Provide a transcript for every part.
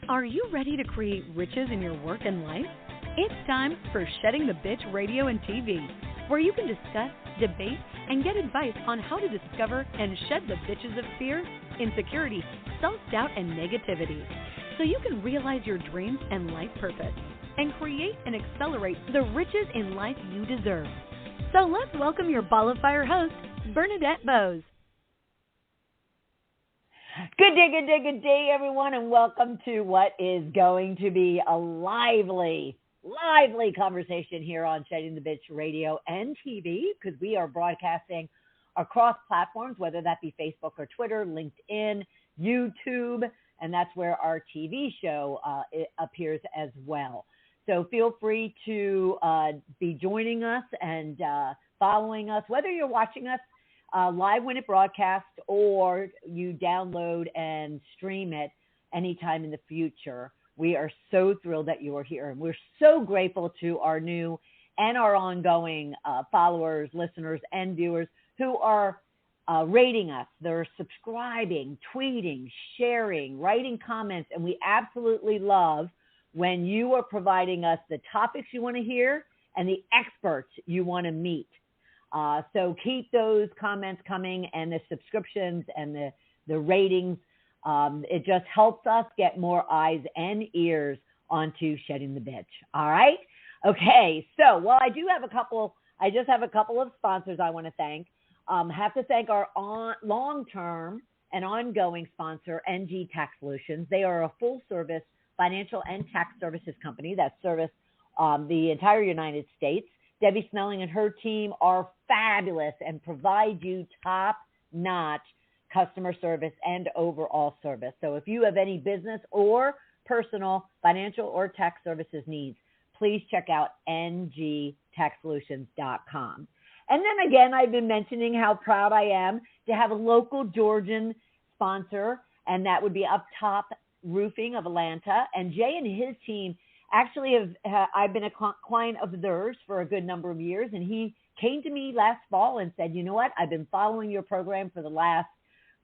Are you ready to create riches in your work and life? It's time for Shedding the Bitch Radio and TV, where you can discuss, debate, and get advice on how to discover and shed the bitches of fear, insecurity, self-doubt, and negativity, so you can realize your dreams and life purpose and create and accelerate the riches in life you deserve. So let's welcome your ball of fire host, Bernadette Bose. Good day, everyone, and welcome to what is going to be a lively conversation here on Shedding the Bitch Radio and TV, because we are broadcasting across platforms, whether that be Facebook or Twitter, LinkedIn, YouTube, and that's where our TV show appears as well. So feel free to be joining us and following us, whether you're watching us live when it broadcasts or you download and stream it anytime in the future. We are so thrilled that you are here, and we're so grateful to our new and our ongoing followers, listeners, and viewers who are rating us. They're subscribing, tweeting, sharing, writing comments, and we absolutely love when you are providing us the topics you want to hear and the experts you want to meet. So keep those comments coming and the subscriptions and the ratings. It just helps us get more eyes and ears onto Shedding the Bitch. All right? Okay. So, well, I just have a couple of sponsors I want to thank. Have to thank our long-term and ongoing sponsor, NG Tax Solutions. They are a full-service financial and tax services company that service the entire United States. Debbie Snelling and her team are fabulous and provide you top-notch customer service and overall service. So if you have any business or personal financial or tax services needs, please check out ngtaxsolutions.com. And then again, I've been mentioning how proud I am to have a local Georgian sponsor, and that would be Up Top Roofing of Atlanta. And Jay and his team actually I've been a client of theirs for a good number of years, and he came to me last fall and said, you know what, I've been following your program for the last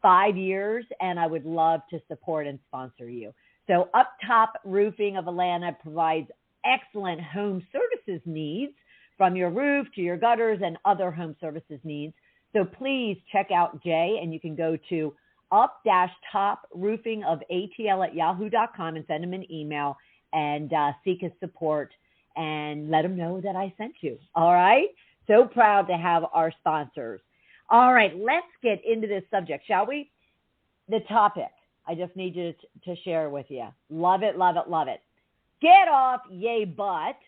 5 years, and I would love to support and sponsor you. So Up Top Roofing of Atlanta provides excellent home services needs, from your roof to your gutters and other home services needs. So please check out Jay, and you can go to up-top-roofing-of-ATL@yahoo.com and send him an email and seek his support and let him know that I sent you. All right? So proud to have our sponsors. All right, let's get into this subject, shall we? The topic I just need you to share with you. Love it, love it, love it. Get off, yay, but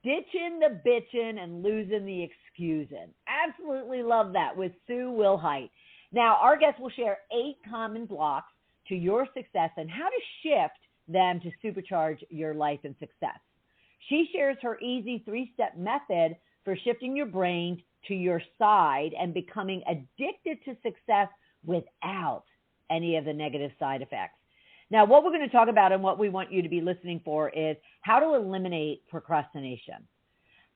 ditching the bitchin' and losing the excusin'. Absolutely love that with Sue Wilhite. Now, our guest will share 8 common blocks to your success and how to shift them to supercharge your life and success. She shares her easy 3-step method for shifting your brain to your side and becoming addicted to success without any of the negative side effects. Now, what we're going to talk about and what we want you to be listening for is how to eliminate procrastination.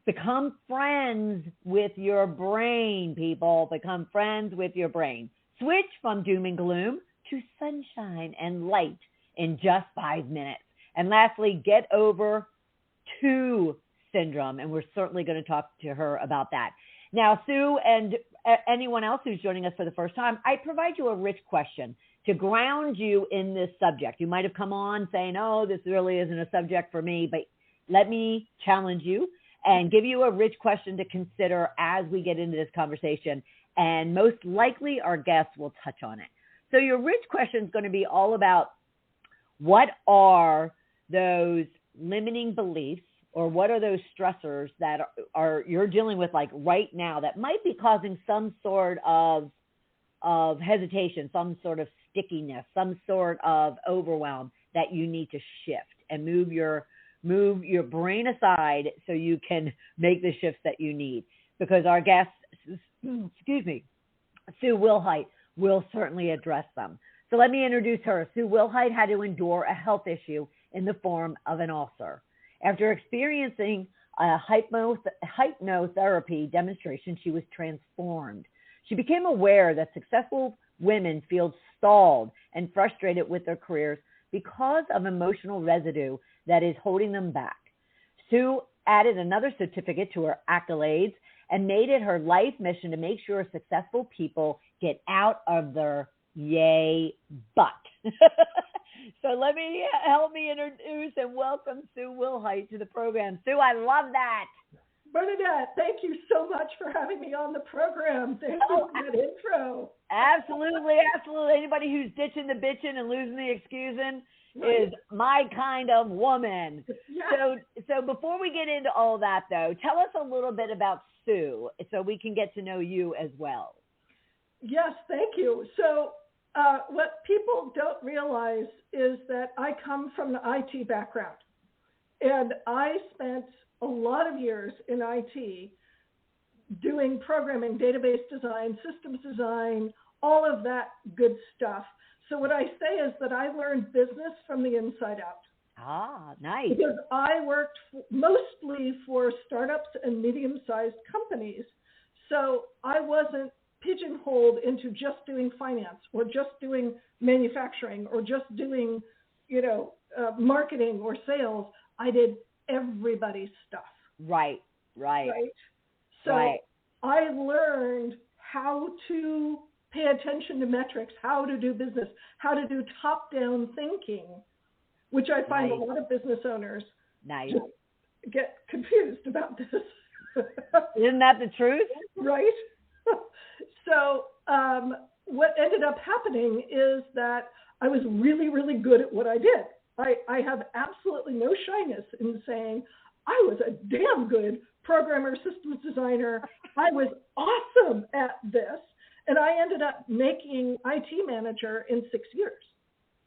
Become friends with your brain, people. Become friends with your brain. Switch from doom and gloom to sunshine and light in just 5 minutes. And lastly, get over to syndrome. And we're certainly going to talk to her about that. Now, Sue and anyone else who's joining us for the first time, I provide you a rich question to ground you in this subject. You might have come on saying, oh, this really isn't a subject for me, but let me challenge you and give you a rich question to consider as we get into this conversation. And most likely our guests will touch on it. So your rich question is going to be all about what are those limiting beliefs, or what are those stressors that are you're dealing with like right now that might be causing some sort of hesitation, some sort of stickiness, some sort of overwhelm that you need to shift and move your brain aside so you can make the shifts that you need. Because our guest, Sue Wilhite, will certainly address them. So let me introduce her. Sue Wilhite had to endure a health issue in the form of an ulcer. After experiencing a hypnotherapy demonstration, she was transformed. She became aware that successful women feel stalled and frustrated with their careers because of emotional residue that is holding them back. Sue added another certificate to her accolades and made it her life mission to make sure successful people get out of their yay butt. So help me introduce and welcome Sue Wilhite to the program. Sue, I love that. Bernadette, thank you so much for having me on the program. Thank you for that intro. Absolutely, absolutely. Anybody who's ditching the bitchin and losing the Excusin is my kind of woman. Yes. So before we get into all that, though, tell us a little bit about Sue so we can get to know you as well. Yes, thank you. So what people don't realize is that I come from the IT background, and I spent a lot of years in IT doing programming, database design, systems design, all of that good stuff. So what I say is that I learned business from the inside out. Ah, nice. Because I worked mostly for startups and medium-sized companies. So I wasn't pigeonholed into just doing finance or just doing manufacturing or just doing, marketing or sales. I did everybody's stuff. Right. So I learned how to pay attention to metrics, how to do business, how to do top-down thinking, which I find a lot of business owners get confused about this. Isn't that the truth? Right. So what ended up happening is that I was really, really good at what I did. I have absolutely no shyness in saying I was a damn good programmer, systems designer. I was awesome at this. And I ended up making IT manager in 6 years.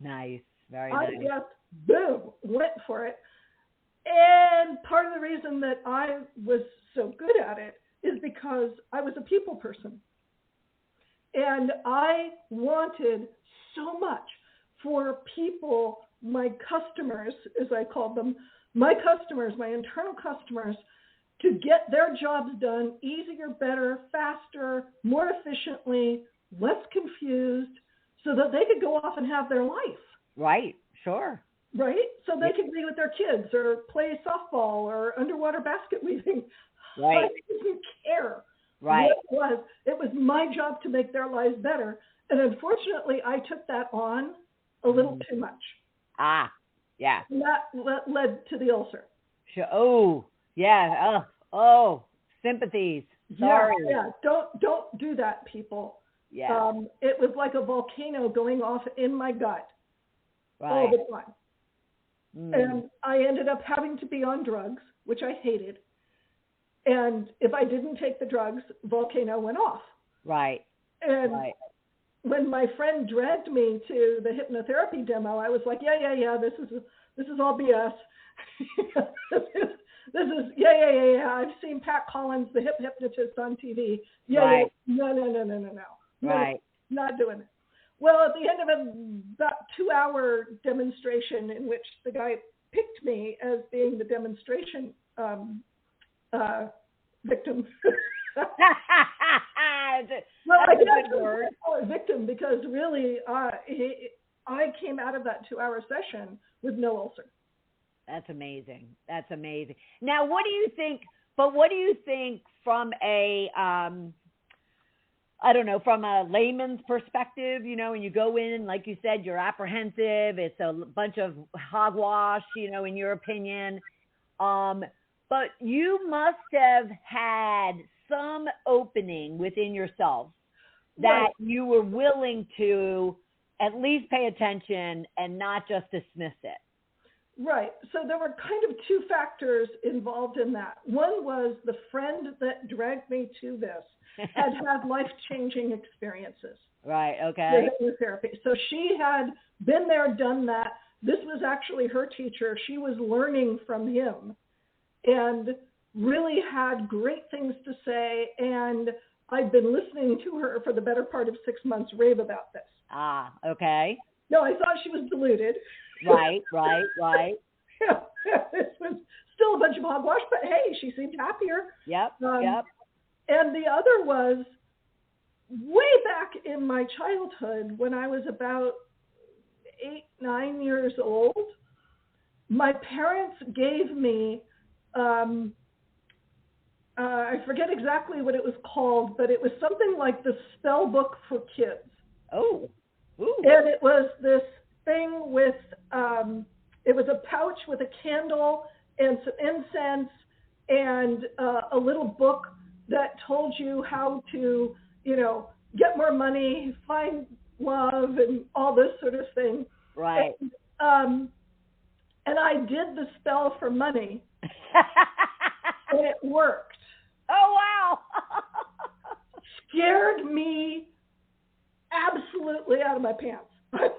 Nice. Very nice. I just, boom, went for it. And part of the reason that I was so good at it is because I was a people person. And I wanted so much for people, my customers, as I called them, my customers, my internal customers, to get their jobs done easier, better, faster, more efficiently, less confused, so that they could go off and have their life. Right, sure. Right? So they could be with their kids or play softball or underwater basket weaving. Right. I didn't care what it was. It was my job to make their lives better. And unfortunately, I took that on a little too much. Ah, yeah. And that led to the ulcer. Sure. Oh, yeah. Oh, sympathies. Sorry. Yeah. Don't do that, people. Yeah. It was like a volcano going off in my gut all the time. And I ended up having to be on drugs, which I hated. And if I didn't take the drugs, volcano went off. Right. And when my friend dragged me to the hypnotherapy demo, I was like, yeah, this is all BS. This is I've seen Pat Collins, the hypnotist on TV. No. Right. Not doing it. Well, at the end of about 2-hour demonstration in which the guy picked me as being the demonstration victim. Well, I guess a victim because really I came out of that 2-hour session with no ulcer. That's amazing. Now, what do you think from a, from a layman's perspective, when you go in, like you said, you're apprehensive. It's a bunch of hogwash, in your opinion. But you must have had some opening within yourself that you were willing to at least pay attention and not just dismiss it. Right. So there were kind of two factors involved in that. One was the friend that dragged me to this had life-changing experiences. Right. Okay. With therapy. So she had been there, done that. This was actually her teacher. She was learning from him and really had great things to say. And I'd been listening to her for the better part of 6 months rave about this. Ah, okay. No, I thought she was deluded. Right. Yeah, this was still a bunch of hogwash, but hey, she seemed happier. Yep. And the other was way back in my childhood when I was about 8, 9 years old, my parents gave me, I forget exactly what it was called, but it was something like the spell book for kids. Oh. Ooh. And it was this thing with, it was a pouch with a candle and some incense and a little book that told you how to, get more money, find love, and all this sort of thing. Right. And I did the spell for money, and it worked. Oh, wow. Scared me absolutely out of my pants. Right.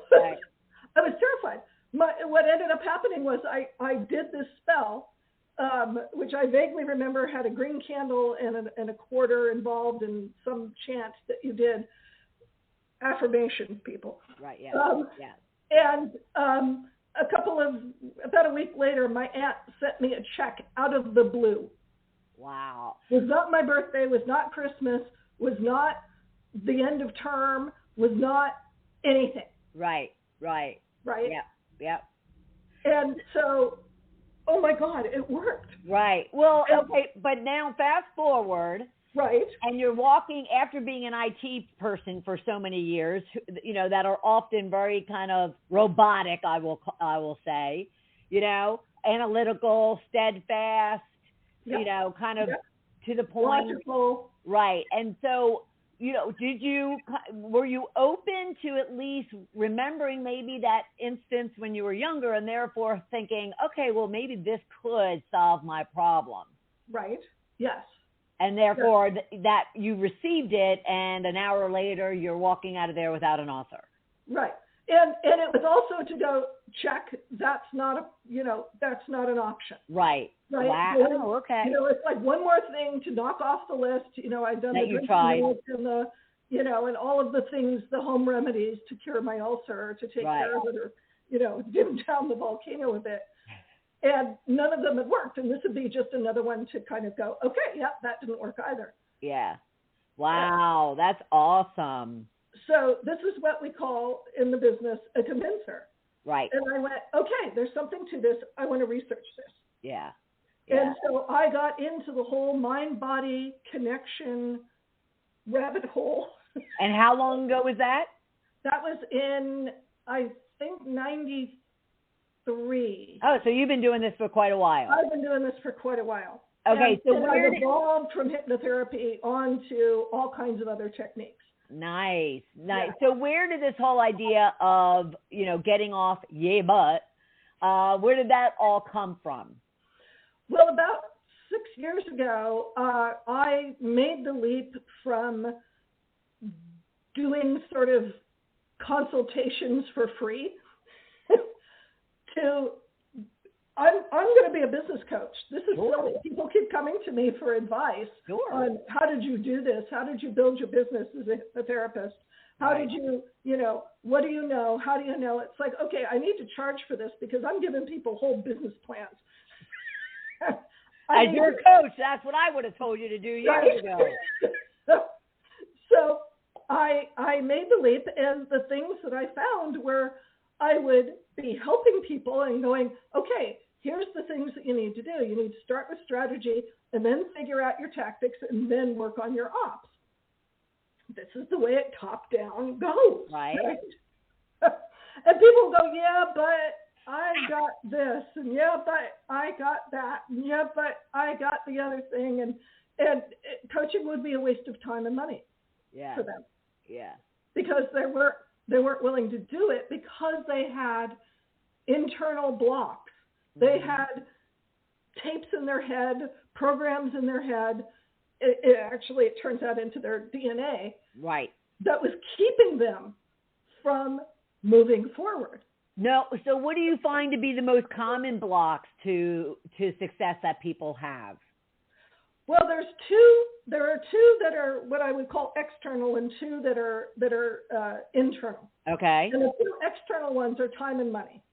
I was terrified. What ended up happening was I did this spell, which I vaguely remember had a green candle and a quarter involved in some chant that you did. Affirmations, people. Right, yeah. Yeah. And about a week later, my aunt sent me a check out of the blue. Wow. Was not my birthday, was not Christmas, was not the end of term, was not anything. Right. Right? Yep. And so, oh my God, it worked. Right. Well, okay, but now fast forward. Right. And you're walking, after being an IT person for so many years, that are often very kind of robotic, I will say, analytical, steadfast, Yep. kind of Yep. to the point. Logical. Right. And so, were you open to at least remembering maybe that instance when you were younger and therefore thinking, okay, well, maybe this could solve my problem? Right. Yes. And therefore that you received it, and an hour later you're walking out of there without an ulcer. Right. And it was also to go check. That's not an option. Right. Right. Wow. And, okay. It's like one more thing to knock off the list. I've done that the you tried and the, and all of the things, the home remedies to cure my ulcer, or to take care of it, or dim down the volcano a bit. And none of them had worked. And this would be just another one to kind of go, okay, yeah, that didn't work either. Yeah. Wow. That's awesome. So this is what we call in the business a convincer. Right. And I went, okay, there's something to this. I want to research this. Yeah. And so I got into the whole mind-body connection rabbit hole. And how long ago was that? That was in, I think, 93. Oh, so you've been doing this for quite a while. I've been doing this for quite a while. Okay, and I've evolved from hypnotherapy onto all kinds of other techniques. Nice. Yeah. So where did this whole idea of, getting off yay butt, where did that all come from? Well, about 6 years ago, I made the leap from doing sort of consultations for free to I'm going to be a business coach. This is silly. People keep coming to me for advice on how did you do this? How did you build your business as a therapist? How did you, what do you know? How do you know? It's like, okay, I need to charge for this because I'm giving people whole business plans. As your coach, that's what I would have told you to do years ago. So I made the leap, and the things that I found were I would be helping people and going, okay, here's the things that you need to do. You need to start with strategy and then figure out your tactics and then work on your ops. This is the way it top down goes. Right. And people go, yeah, but I got this, and yeah, but I got that, and yeah, but I got the other thing, and coaching would be a waste of time and money for them. Yeah. Because they weren't willing to do it because they had internal blocks. They had tapes in their head, programs in their head. It turns out into their DNA. Right. That was keeping them from moving forward. No. So what do you find to be the most common blocks to success that people have? Well, there are two that are what I would call external and two that are internal. Okay. And the two external ones are time and money.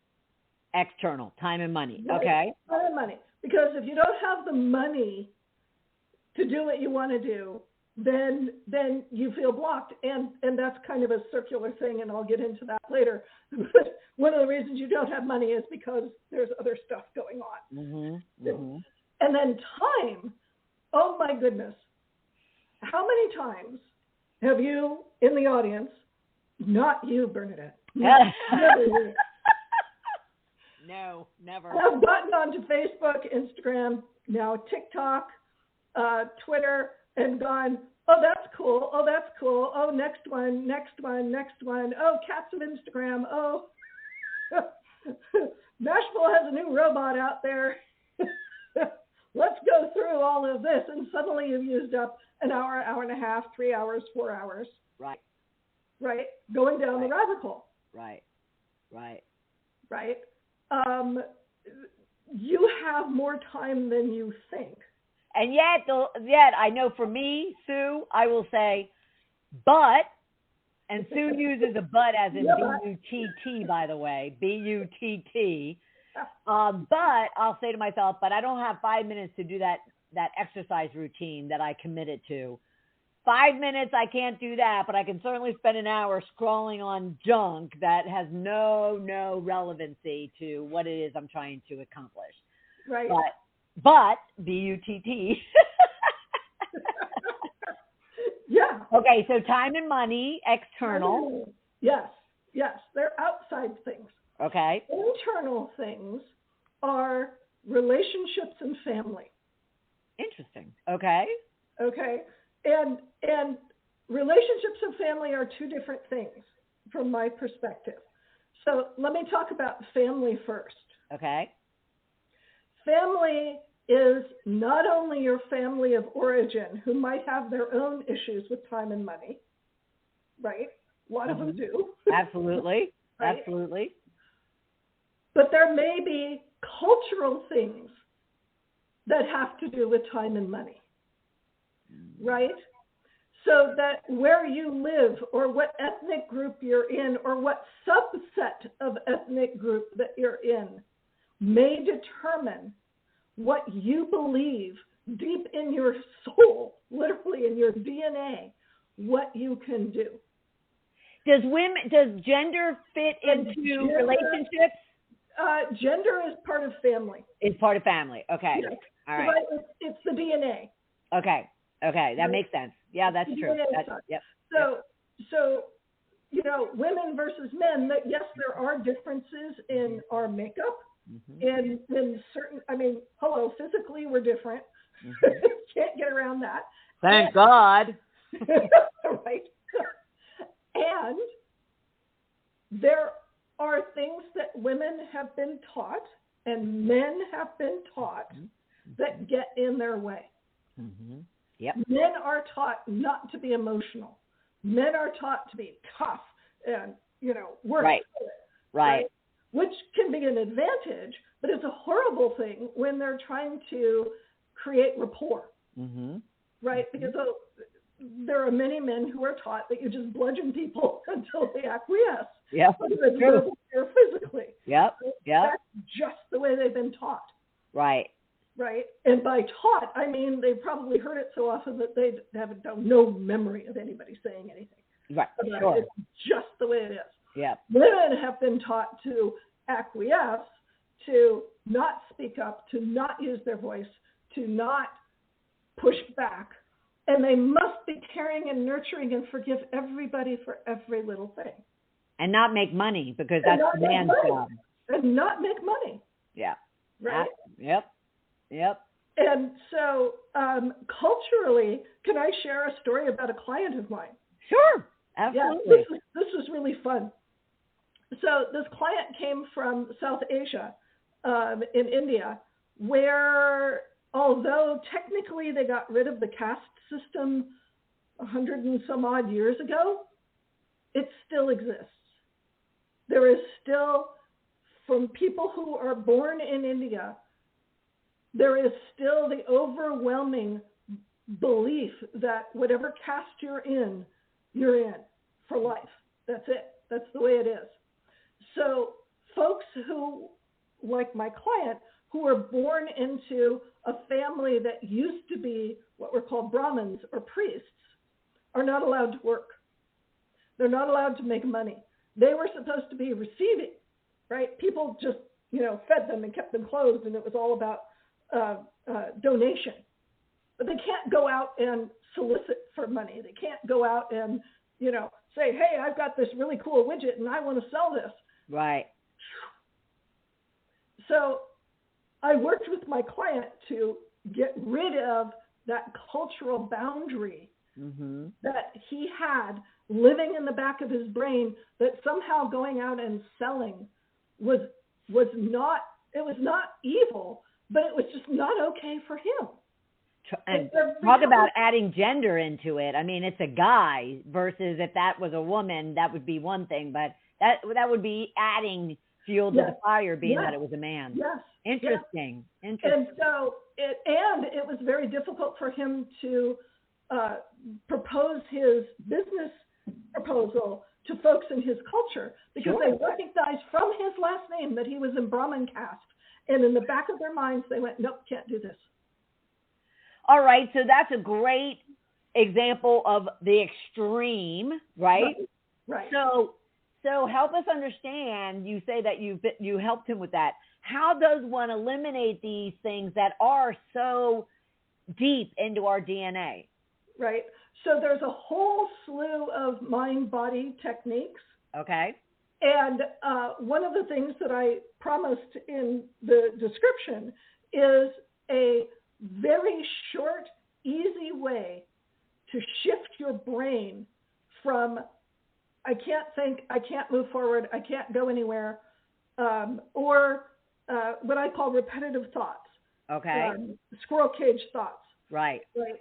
External, time and money. Right. Okay. Time and money. Because if you don't have the money to do what you want to do, then you feel blocked. And that's kind of a circular thing, and I'll get into that later. one of the reasons you don't have money is because there's other stuff going on. Mm-hmm. Mm-hmm. And then time, oh my goodness. How many times have you in the audience, not you, Bernadette, never you, no, never, have gotten onto Facebook, Instagram, now TikTok, Twitter, and gone, oh, that's cool. Oh, that's cool. Oh, next one. Oh, cats of Instagram. Oh, Nashville has a new robot out there. Let's go through all of this. And suddenly you've used up an hour, hour and a half, 3 hours, 4 hours. Right. Right? Going down the rabbit hole. Right. You have more time than you think. And yet I know for me, Sue, I will say, but, and Sue uses a but as in B-U-T-T, by the way, B-U-T-T. But I'll say to myself, but I don't have 5 minutes to do that exercise routine that I committed to. 5 minutes, I can't do that, but I can certainly spend an hour scrolling on junk that has no relevancy to what it is I'm trying to accomplish. Right. But B-U-T-T. Yeah. Okay, so time and money, external. Yes. They're outside things. Okay. Internal things are relationships and family. Interesting. Okay. And relationships and family are two different things from my perspective. So let me talk about family first. Okay. Family is not only your family of origin, who might have their own issues with time and money, right? A lot of them do. Absolutely. Right? Absolutely. But there may be cultural things that have to do with time and money, right? So that where you live or what ethnic group you're in or what subset of ethnic group that you're in may determine what you believe deep in your soul, literally in your DNA, what you can do. Does gender fit into relationships? Gender is part of family. It's part of family. Okay. Yes. All right. It's the DNA. Okay. That makes sense. Yeah, that's true. Yep. So, women versus men, yes, there are differences in our makeup. In certain, physically we're different. Can't get around that. Thank God. Right. And there are things that women have been taught and men have been taught that get in their way. Yep. Men are taught not to be emotional. Men are taught to be tough and, work right. through it. Right. Which can be an advantage, but it's a horrible thing when they're trying to create rapport. Right? Because there are many men who are taught that you just bludgeon people until they acquiesce. Yeah. Or physically. Yep. That's just the way they've been taught. Right. And by taught, I mean they've probably heard it so often that they have no memory of anybody saying anything. Right. Sure. It's just the way it is. Yeah. Women have been taught to acquiesce, to not speak up, to not use their voice, to not push back. And they must be caring and nurturing and forgive everybody for every little thing. And not make money because that's the man's job. And not make money. Yeah. Right? Yep. And so culturally, can I share a story about a client of mine? Sure. Absolutely. Yeah, this was really fun. So this client came from South Asia in India, where although technically they got rid of the caste system 100 and some odd years ago, it still exists. There is still, from people who are born in India, there is still the overwhelming belief that whatever caste you're in for life. That's it. That's the way it is. So folks who, like my client, who are born into a family that used to be what were called Brahmins or priests are not allowed to work. They're not allowed to make money. They were supposed to be receiving right? People just, fed them and kept them clothed, and it was all about donation. But they can't go out and solicit for money. They can't go out and, say, hey, I've got this really cool widget and I want to sell this. Right. So I worked with my client to get rid of that cultural boundary that he had living in the back of his brain, that somehow going out and selling was not evil, but it was just not okay for him. And talk about adding gender into it. I mean, it's a guy versus if that was a woman, that would be one thing, but that would be adding fuel to the fire, being that it was a man. Yes. Interesting. Yes. And so it was very difficult for him to propose his business proposal to folks in his culture, because they recognized from his last name that he was in Brahmin caste. And in the back of their minds, they went, nope, can't do this. All right. So that's a great example of the extreme, right? Right. So help us understand, you say that you helped him with that. How does one eliminate these things that are so deep into our DNA? Right. So there's a whole slew of mind-body techniques. Okay. And one of the things that I promised in the description is a very short, easy way to shift your brain from I can't think, I can't move forward, I can't go anywhere, or what I call repetitive thoughts. Okay. Squirrel cage thoughts. Right. Right.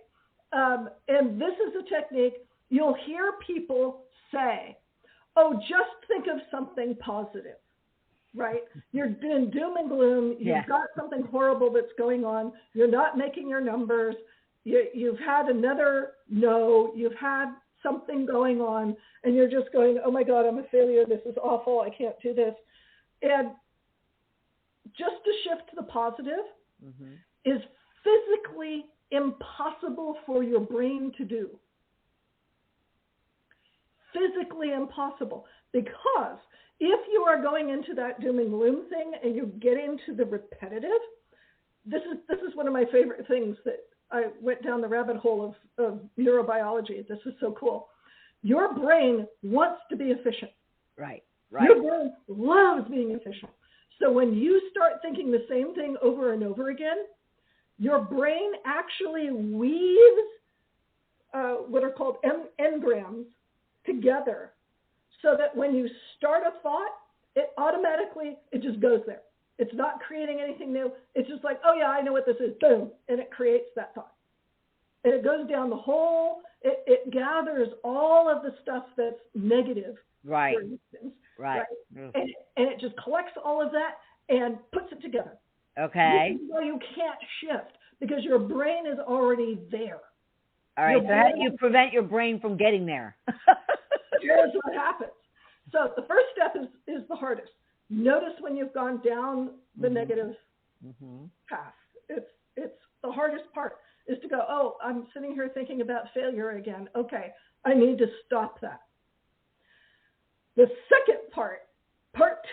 And this is a technique you'll hear people say, oh, just think of something positive, right? You're in doom and gloom. You've got something horrible that's going on. You're not making your numbers. You've had another no. You've had something going on, and you're just going, oh, my God, I'm a failure. This is awful. I can't do this. And just to shift to the positive is physically impossible for your brain to do. Physically impossible, because if you are going into that doom and gloom thing and you get into the repetitive, this is one of my favorite things that I went down the rabbit hole of neurobiology. This is so cool. Your brain wants to be efficient. Right. Your brain loves being efficient. So when you start thinking the same thing over and over again, your brain actually weaves what are called engrams together, so that when you start a thought, it just goes there. It's not creating anything new. It's just like, oh yeah, I know what this is. Boom. And it creates that thought. And it goes down the whole, it gathers all of the stuff that's negative. Right. For instance, right. And it just collects all of that and puts it together. Okay. This is why you can't shift, because your brain is already there. All right. So how do you prevent your brain from getting there? Here's what happens. So the first step is the hardest. Notice when you've gone down the negative path. It's the hardest part, is to go, oh, I'm sitting here thinking about failure again. Okay, I need to stop that. The second part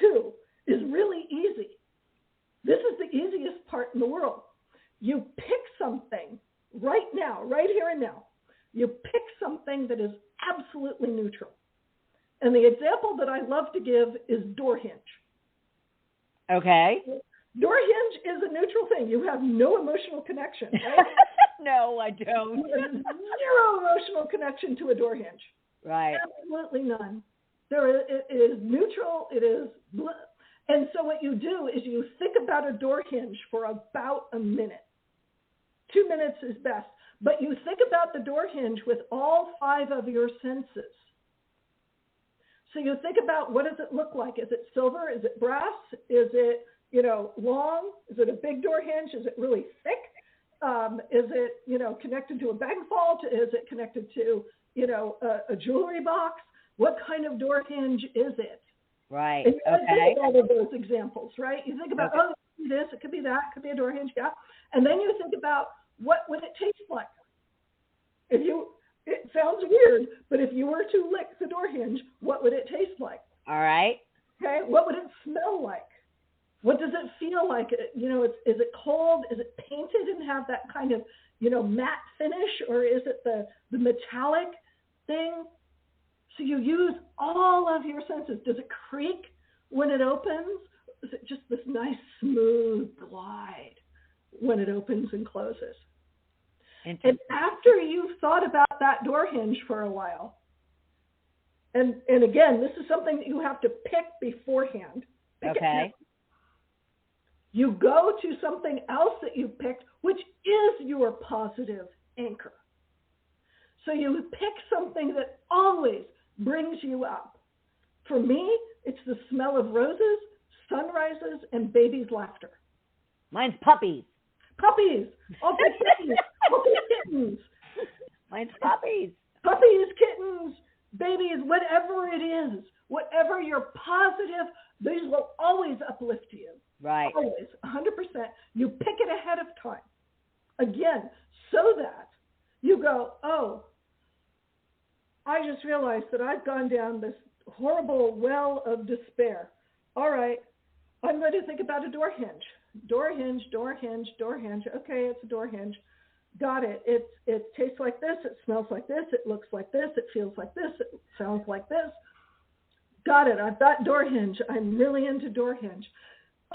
2, is really easy. This is the easiest part in the world. You pick something right now, right here and now. You pick something that is absolutely neutral. And the example that I love to give is door hinge. Okay. Door hinge is a neutral thing. You have no emotional connection, right? No, I don't. Zero emotional connection to a door hinge. Right. Absolutely none. It is neutral. It is blah. And so what you do is you think about a door hinge for about a minute. 2 minutes is best. But you think about the door hinge with all 5 of your senses. So you think about, what does it look like? Is it silver? Is it brass? Is it, long? Is it a big door hinge? Is it really thick? Is it, connected to a bank vault? Is it connected to, a jewelry box? What kind of door hinge is it? Right. And you think of all of those examples, right? You think about, oh, it could be this, it could be that, it could be a door hinge, yeah. And then you think about, what would it taste like? It sounds weird, but if you were to lick the door hinge, what would it taste like? All right. Okay, what would it smell like? What does it feel like? You know, is it cold? Is it painted and have that kind of, you know, matte finish, or is it the metallic thing? So you use all of your senses. Does it creak when it opens? Is it just this nice smooth glide when it opens and closes? And after you've thought about that door hinge for a while, and again, this is something that you have to pick beforehand. Okay. You go to something else that you picked, which is your positive anchor. So you pick something that always brings you up. For me, it's the smell of roses, sunrises, and babies' laughter. Mine's puppies. Puppies. I'll take kittens. I'll take kittens. Mine's puppies. Puppies, kittens, babies, whatever it is, whatever you're positive, these will always uplift you. Right. Always, 100%. You pick it ahead of time. Again, so that you go, oh, I just realized that I've gone down this horrible well of despair. All right, I'm going to think about a door hinge. Door hinge, door hinge, door hinge. Okay, it's a door hinge. Got it. It tastes like this. It smells like this. It looks like this. It feels like this. It sounds like this. Got it. I've got door hinge. I'm really into door hinge.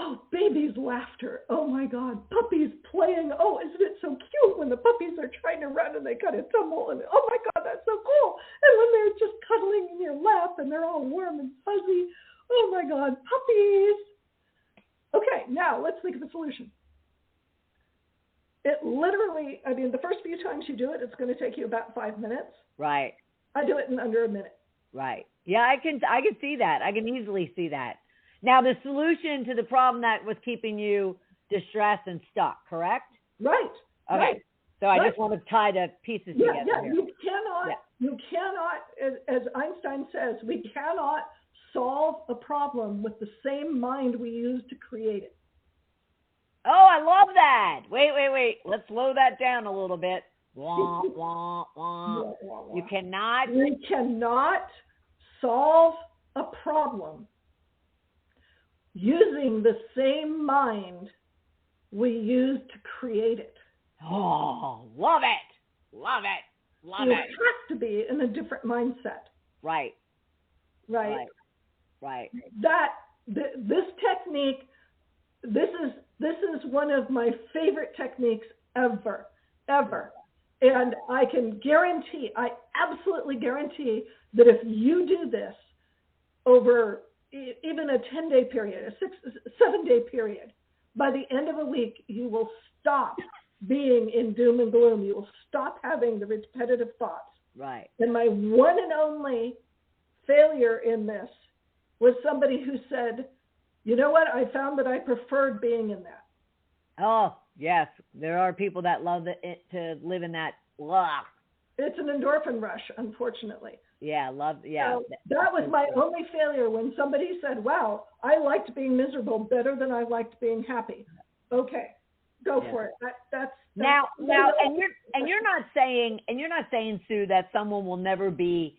Oh, baby's laughter. Oh, my God. Puppies playing. Oh, isn't it so cute when the puppies are trying to run and they kind of tumble? And oh, my God, that's so cool. And when they're just cuddling in your lap and they're all warm and fuzzy. Oh, my God, puppies. Okay, now let's think of a solution. It literally, I mean, the first few times you do it, it's going to take you about 5 minutes. Right. I do it in under a minute. Right. Yeah, I can see that. I can easily see that. Now, the solution to the problem that was keeping you distressed and stuck, correct? Right. Okay. Right. So I just want to tie the pieces together here. You cannot, as Einstein says, we cannot solve a problem with the same mind we use to create it. Oh, I love that. Wait. Let's slow that down a little bit. Wah, wah, wah. You cannot. We cannot solve a problem using the same mind we use to create it. Oh, love it. Love it. Love you it. have to be in a different mindset. Right. This technique, this is one of my favorite techniques ever. And I can guarantee, I absolutely guarantee that if you do this over even a 10-day period, a 7-day period, by the end of a week, you will stop being in doom and gloom. You will stop having the repetitive thoughts. Right. And my one and only failure in this was somebody who said, you know what, I found that I preferred being in that. Oh, yes. There are people that love it to live in that. Blah. It's an endorphin rush, unfortunately. Yeah, So that was my only failure when somebody said, wow, I liked being miserable better than I liked being happy. Okay, go for it. That's now, and you're not saying, Sue, that someone will never be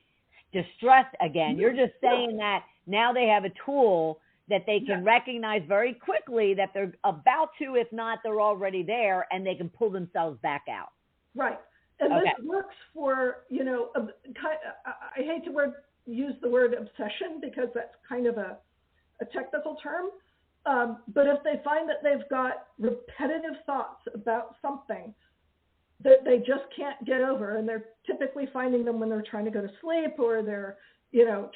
distressed again. You're just saying that now they have a tool that they can recognize very quickly that they're about to, if not, they're already there, and they can pull themselves back out. Right. And this works for, I hate to use the word obsession because that's kind of a technical term. But if they find that they've got repetitive thoughts about something that they just can't get over, and they're typically finding them when they're trying to go to sleep or they're,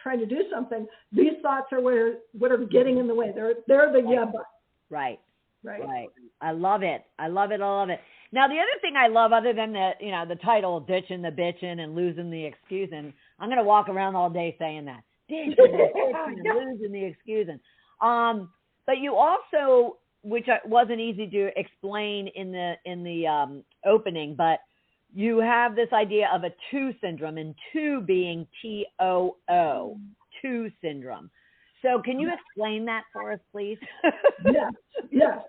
trying to do something, these thoughts are what are getting in the way. They're the but. Right. I love it. Now, the other thing I love, other than the title, Ditchin, the Bitchin, and losing the Excusin, I'm going to walk around all day saying that. Ditchin, the Bitchin, and losing the Excusin. But you also, which wasn't easy to explain in the opening, but you have this idea of a two syndrome, and two being TOO, two syndrome. So can you explain that for us, please? Yes.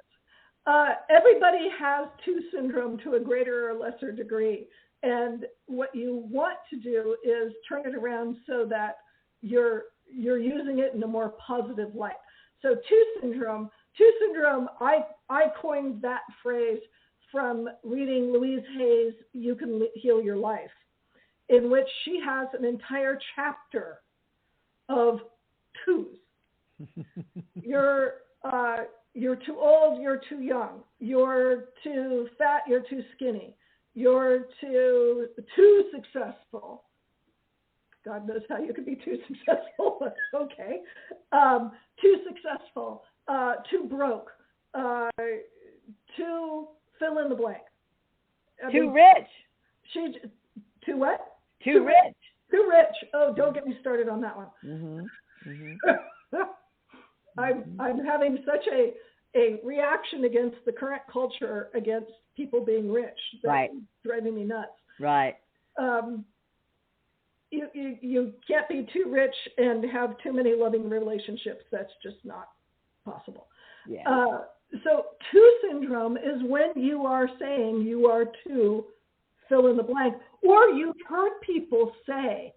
Everybody has two syndrome to a greater or lesser degree. And what you want to do is turn it around so that your you're using it in a more positive light. So two syndrome, I coined that phrase from reading Louise Hay's You Can Heal Your Life, in which she has an entire chapter of twos. You're too old, you're too young, you're too fat, you're too skinny, you're too successful. God knows how you could be too successful, but okay. Too successful, too broke, too fill in the blank. Too rich. Too what? Too rich. Too rich. Oh, don't get me started on that one. Mm-hmm. Mm-hmm. I'm having such a reaction against the current culture against people being rich. That's driving me nuts. Right. You can't be too rich and have too many loving relationships. That's just not possible. Yeah. So two syndrome is when you are saying you are too fill in the blank, or you've heard people say,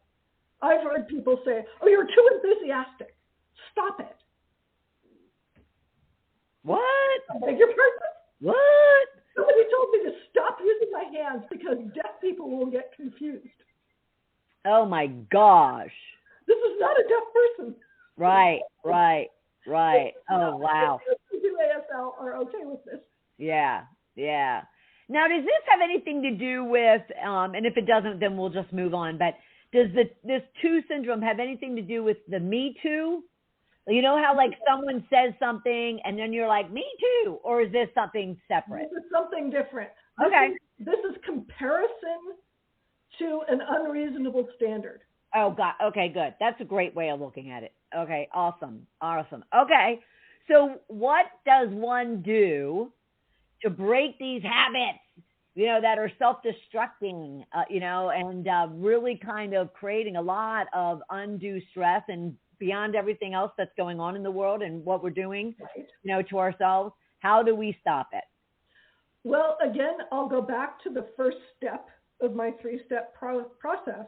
I've heard people say, oh, you're too enthusiastic. Stop it. What? I beg your pardon? What? Somebody told me to stop using my hands because deaf people will get confused. Oh my gosh. This is not a deaf person. Right. Oh, wow. People who do ASL are okay with this. Yeah. Now, does this have anything to do with, and if it doesn't, then we'll just move on, but does this two syndrome have anything to do with the Me Too? You know how like someone says something and then you're like, me too, or is this something separate? This is something different. This is comparison to an unreasonable standard. Oh, God. Okay, good. That's a great way of looking at it. Okay, awesome. Okay, so what does one do to break these habits, that are self-destructing, and really kind of creating a lot of undue stress and beyond everything else that's going on in the world and what we're doing, to ourselves? How do we stop it? Well, again, I'll go back to the first step of my 3-step process,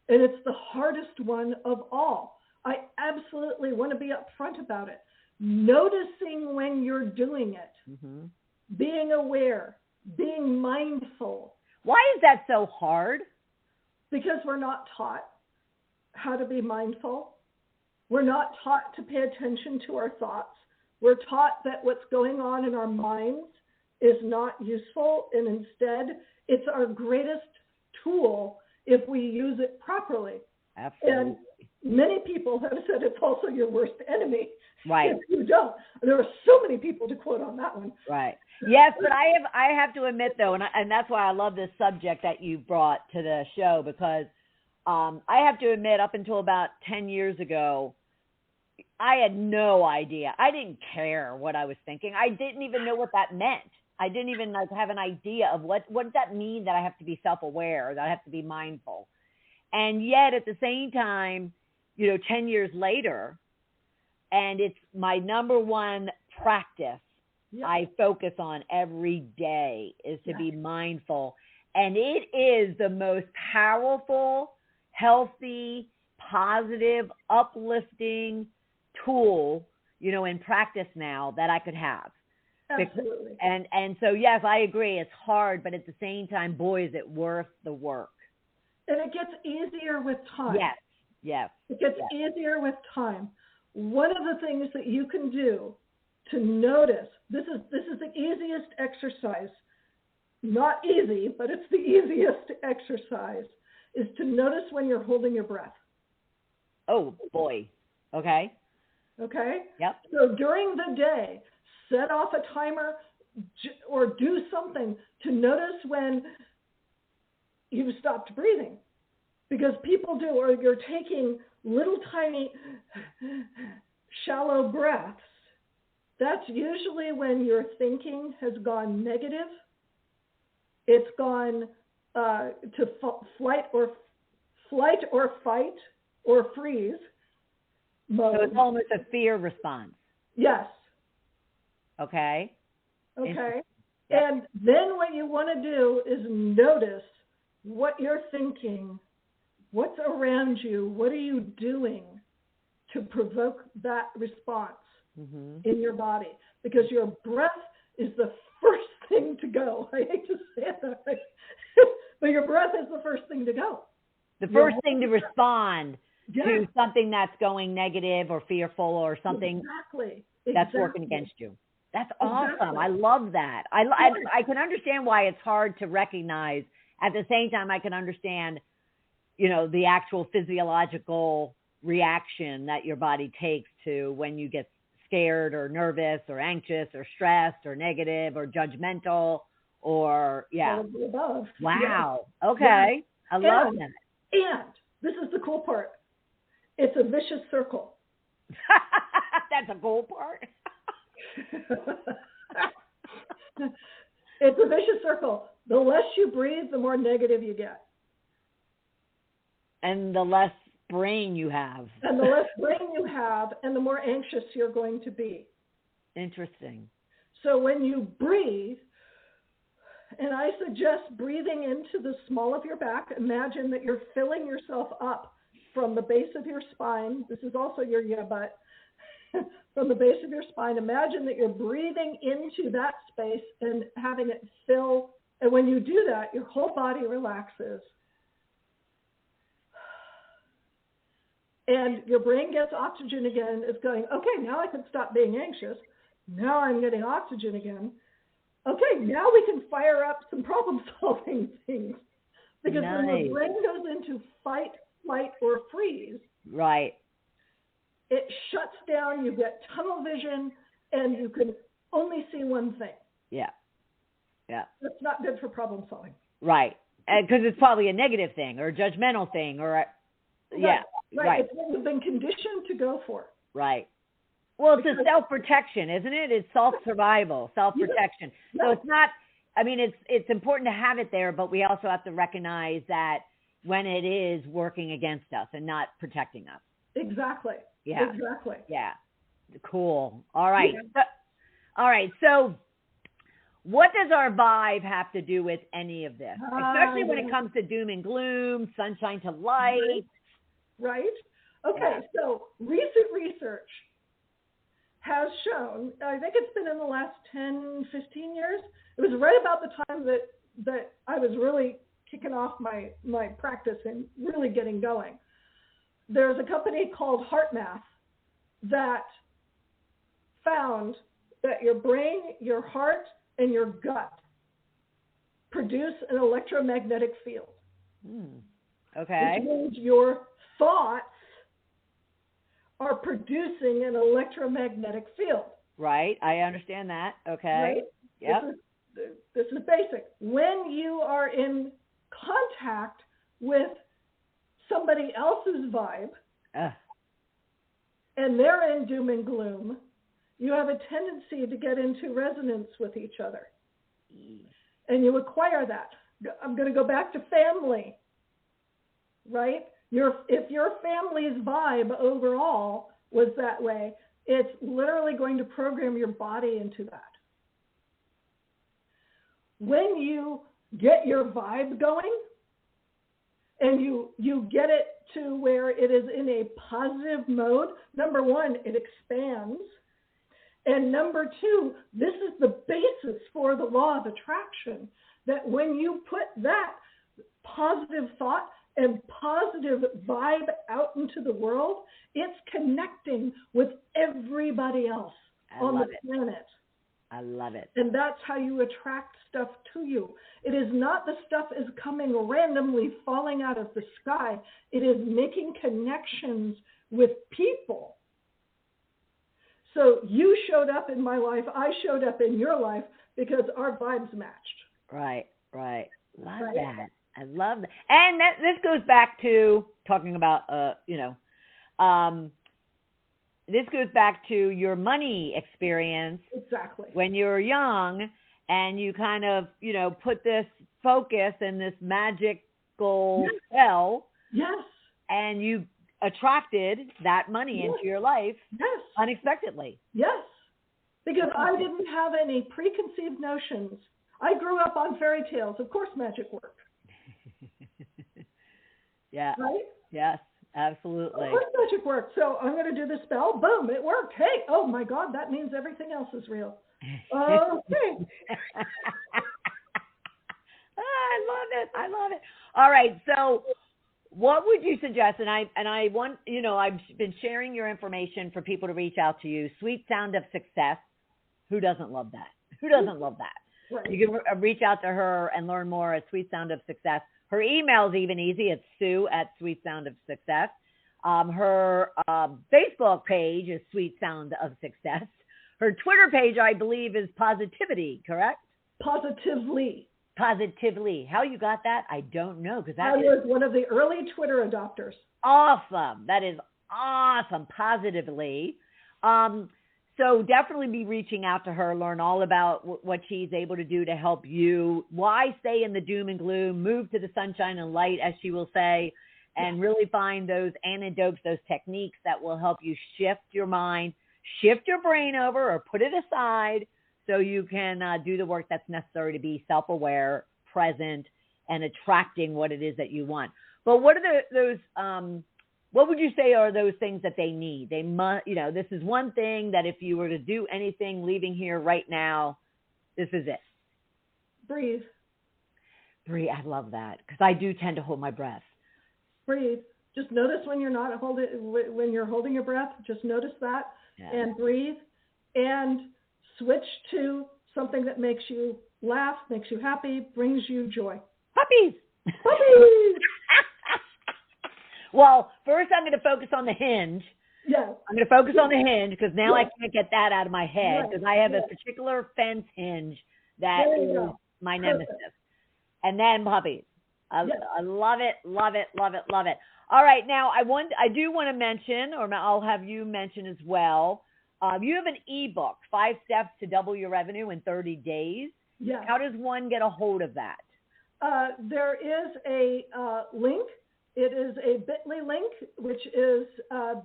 and it's the hardest one of all. I absolutely want to be upfront about it. Noticing when you're doing it, being aware, being mindful. Why is that so hard? Because we're not taught how to be mindful. We're not taught to pay attention to our thoughts. We're taught that what's going on in our minds is not useful, and instead it's our greatest tool if we use it properly. Absolutely. And many people have said it's also your worst enemy. Right. If you don't. There are so many people to quote on that one. Right. Yes, but I have to admit though, and that's why I love this subject that you brought to the show, because I have to admit, up until about 10 years ago, I had no idea. I didn't care what I was thinking. I didn't even know what that meant. I didn't even have an idea of what does that mean, that I have to be self-aware, that I have to be mindful. And yet at the same time, 10 years later, and it's my number one practice I focus on every day is to be mindful. And it is the most powerful, healthy, positive, uplifting tool, in practice now that I could have. Absolutely. And so, yes, I agree. It's hard, but at the same time, boy, is it worth the work. And it gets easier with time. Yes. It gets easier with time. One of the things that you can do to notice, this is the easiest exercise. Not easy, but it's the easiest exercise, is to notice when you're holding your breath. Oh, boy. Okay. Yep. So during the day, set off a timer or do something to notice when you've stopped breathing. Because people do, or you're taking little tiny shallow breaths. That's usually when your thinking has gone negative. It's gone to flight or fight or freeze mode. So it's almost a fear response. Yes. Okay. Yep. And then what you want to do is notice what you're thinking, what's around you, what are you doing, to provoke that response in your body, because your breath is the first thing to go. I hate to say it that way, but your breath is the first thing to go. The first thing to respond to something that's going negative or fearful or something that's working against you. That's awesome. I love that. I can understand why it's hard to recognize. At the same time, I can understand, the actual physiological reaction that your body takes to when you get scared or nervous or anxious or stressed or negative or judgmental or, all of the above. Wow. Yeah. Okay. Yeah. I love that. And this is the cool part. It's a vicious circle. That's a cool part. It's a vicious circle. The less you breathe, the more negative you get. And the less brain you have. And the less brain you have, and the more anxious you're going to be. Interesting. So when you breathe, and I suggest breathing into the small of your back, imagine that you're filling yourself up from the base of your spine. This is also your butt. From the base of your spine, imagine that you're breathing into that space and having it fill. And when you do that, your whole body relaxes. And your brain gets oxygen again. It's going, okay, now I can stop being anxious. Now I'm getting oxygen again. Okay, now we can fire up some problem-solving things. Because when the brain goes into fight, flight, or freeze, right, it shuts down, you get tunnel vision, and you can only see one thing. Yeah. Yeah. That's not good for problem solving. Right. Because it's probably a negative thing or a judgmental thing or Right. It's what you've been conditioned to go for. Right. Well, it's a self-protection, isn't it? It's self-survival, self-protection. Yeah. So it's not, it's important to have it there, but we also have to recognize that when it is working against us and not protecting us. Exactly. Yeah. Exactly. Yeah. Cool. All right. Yeah. So what does our vibe have to do with any of this? Especially when it comes to doom and gloom, sunshine to light. Right. Okay. So recent research has shown, I think it's been in the last 10, 15 years. It was right about the time that I was really kicking off my practice and really getting going. There's a company called HeartMath that found that your brain, your heart, and your gut produce an electromagnetic field. Okay. Which means your thoughts are producing an electromagnetic field. Right. I understand that. Okay. Right? Yeah. This is basic. When you are in contact with somebody else's vibe, and they're in doom and gloom, you have a tendency to get into resonance with each other. And you acquire that. I'm going to go back to family, right? If your family's vibe overall was that way, it's literally going to program your body into that. When you get your vibe going and you get it to where it is in a positive mode, number one, it expands. And number two, this is the basis for the law of attraction, that when you put that positive thought and positive vibe out into the world, it's connecting with everybody else on the planet. I love it. And that's how you attract stuff to you. It is not the stuff is coming randomly falling out of the sky. It is making connections with people. So you showed up in my life. I showed up in your life because our vibes matched. Right. Love that. I love that. And this goes back to talking about, this goes back to your money experience. Exactly. When you were young and you kind of, put this focus and this magical spell. Yes. And you attracted that money into your life. Yes. Unexpectedly. Yes. Because I didn't have any preconceived notions. I grew up on fairy tales. Of course magic worked. Yeah. Right? Yes. Absolutely. Of course magic works. So I'm going to do the spell. Boom, it worked. Hey, oh my God, that means everything else is real. Okay. I love it. All right. So what would you suggest? And I want, I've been sharing your information for people to reach out to you. Sweet Sound of Success. Who doesn't love that? Who doesn't love that? Right. You can reach out to her and learn more at Sweet Sound of Success. Her email is even easy. It's Sue at Sweet Sound of Success. Her Facebook page is Sweet Sound of Success. Her Twitter page, I believe, is Positivity, correct? Positively. How you got that? I don't know. Because I was one of the early Twitter adopters. Awesome. That is awesome. Positively. So definitely be reaching out to her, learn all about what she's able to do to help you. Why stay in the doom and gloom? Move to the sunshine and light, as she will say, and really find those antidotes, those techniques that will help you shift your mind, shift your brain over, or put it aside so you can do the work that's necessary to be self-aware, present, and attracting what it is that you want. But what are those what would you say are those things that they need? They must, this is one thing that if you were to do anything leaving here right now, this is it. Breathe. I love that, because I do tend to hold my breath. Breathe. Just notice when you're holding your breath. Just notice that and breathe, and switch to something that makes you laugh, makes you happy, brings you joy. Puppies. Well, first I'm going to focus on the hinge. Yes. I'm going to focus on the hinge, because now I can't get that out of my head, because I have a particular fence hinge that is my nemesis. And then puppies. I love it. All right. Now I do want to mention, or I'll have you mention as well, you have an ebook, 5 Steps to Double Your Revenue in 30 Days. Yes. How does one get a hold of that? There is a link. It is a bit.ly link, which is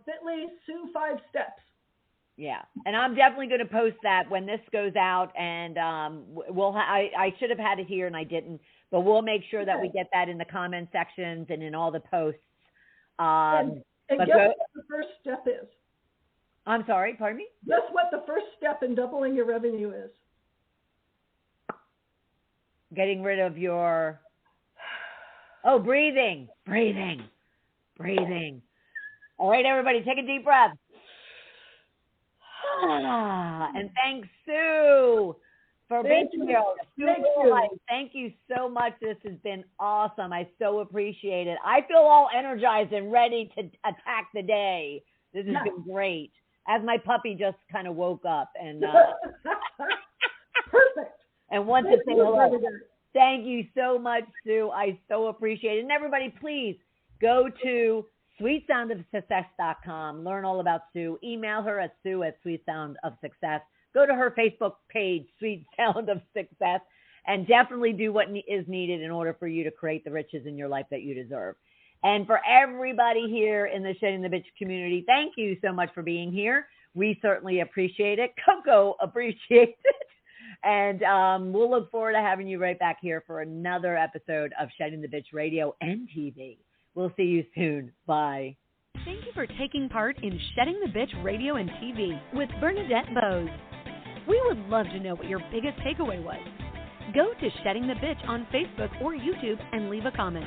bit.ly/Sue 5 Steps. Yeah, and I'm definitely going to post that when this goes out, and I should have had it here and I didn't, but we'll make sure that we get that in the comment sections and in all the posts. And guess what the first step is? I'm sorry, pardon me? Guess what the first step in doubling your revenue is? Getting rid of your... Oh, breathing. All right, everybody, take a deep breath. And thanks, Sue, for being here. Thank you so much. This has been awesome. I so appreciate it. I feel all energized and ready to attack the day. This has been great. As my puppy just kind of woke up and perfect. And wants to say hello. Thank you so much, Sue. I so appreciate it. And everybody, please go to sweetsoundofsuccess.com. Learn all about Sue. Email her at sue@sweetsoundofsuccess. Go to her Facebook page, Sweet Sound of Success, and definitely do what is needed in order for you to create the riches in your life that you deserve. And for everybody here in the Shedding the Bitch community, thank you so much for being here. We certainly appreciate it. Coco appreciates it. And we'll look forward to having you right back here for another episode of Shedding the Bitch Radio and TV. We'll see you soon. Bye. Thank you for taking part in Shedding the Bitch Radio and TV with Bernadette Bose. We would love to know what your biggest takeaway was. Go to Shedding the Bitch on Facebook or YouTube and leave a comment.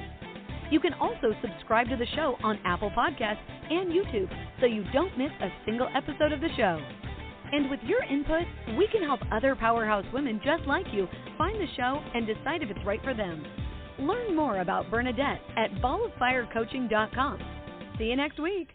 You can also subscribe to the show on Apple Podcasts and YouTube so you don't miss a single episode of the show. And with your input, we can help other powerhouse women just like you find the show and decide if it's right for them. Learn more about Bernadette at balloffirecoaching.com. See you next week.